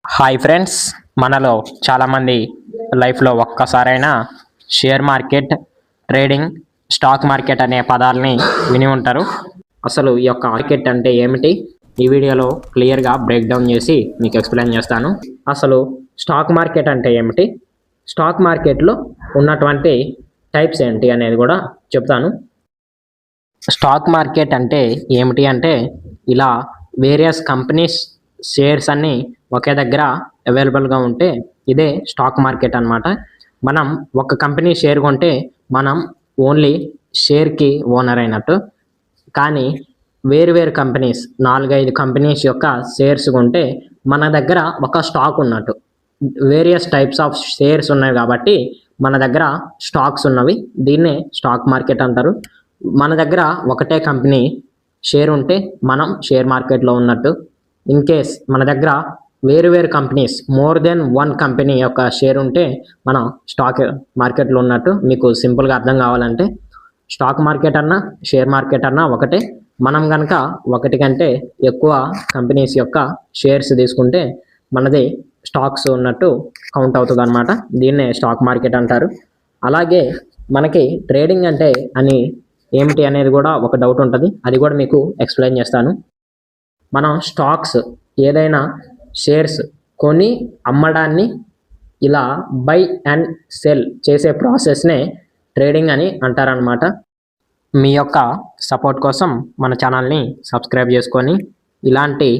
Hi friends, మనలో చాలామంది లైఫ్లో ఒక్కసారైనా share market, trading, stock market అనే పదాలని విని ఉంటారు. అసలు ఈ యొక్క మార్కెట్ అంటే ఏమిటి, ఈ వీడియోలో క్లియర్గా బ్రేక్ డౌన్ చేసి మీకు ఎక్స్ప్లెయిన్ చేస్తాను. అసలు స్టాక్ మార్కెట్ అంటే ఏమిటి, స్టాక్ మార్కెట్లో ఉన్నటువంటి టైప్స్ ఏంటి అనేది కూడా చెప్తాను. స్టాక్ మార్కెట్ అంటే ఏమిటి అంటే, ఇలా వేరియస్ కంపెనీస్ షేర్స్ అన్నీ ఒకే దగ్గర అవైలబుల్గా ఉంటే ఇదే స్టాక్ మార్కెట్ అన్నమాట. మనం ఒక కంపెనీ షేర్ కొంటే మనం ఓన్లీ షేర్కి ఓనర్ అయినట్టు. కానీ వేరు కంపెనీస్ 4-5 కంపెనీస్ యొక్క షేర్స్ కొంటే మన దగ్గర ఒక స్టాక్ ఉన్నట్టు. వేరియస్ టైప్స్ ఆఫ్ షేర్స్ ఉన్నాయి కాబట్టి మన దగ్గర స్టాక్స్ ఉన్నవి, దీన్నే స్టాక్ మార్కెట్ అంటారు. మన దగ్గర ఒకటే కంపెనీ షేర్ ఉంటే మనం షేర్ మార్కెట్లో ఉన్నట్టు. ఇన్ కేస్ మన దగ్గర వేరు కంపెనీస్ మోర్ దెన్ 1 కంపెనీ యొక్క షేర్ ఉంటే మనం స్టాక్ మార్కెట్లో ఉన్నట్టు. మీకు సింపుల్గా అర్థం కావాలంటే స్టాక్ మార్కెట్ అన్నా షేర్ మార్కెట్ అన్నా ఒకటే. మనం కనుక ఒకటి కంటే ఎక్కువ కంపెనీస్ యొక్క షేర్స్ తీసుకుంటే మనది స్టాక్స్ ఉన్నట్టు కౌంట్ అవుతుంది అనమాట. దీన్నే స్టాక్ మార్కెట్ అంటారు. అలాగే మనకి ట్రేడింగ్ అంటే అని ఏమిటి అనేది కూడా ఒక డౌట్ ఉంటుంది, అది కూడా మీకు ఎక్స్ప్లెయిన్ చేస్తాను. మనం స్టాక్స్ ఏదైనా షేర్స్ కొని అమ్మడాన్ని ఇలా బై అండ్ సెల్ చేసే ప్రాసెస్నే ట్రేడింగ్ అని అంటారనమాట. మీ యొక్క సపోర్ట్ కోసం మన ఛానల్ని సబ్స్క్రైబ్ చేసుకొని ఇలాంటి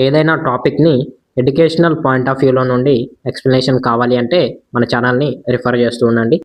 ఏదైనా టాపిక్ని ఎడ్యుకేషనల్ పాయింట్ ఆఫ్ వ్యూలో నుండి ఎక్స్ప్లెనేషన్ కావాలి అంటే మన ఛానల్ని రిఫర్ చేస్తూ ఉండండి.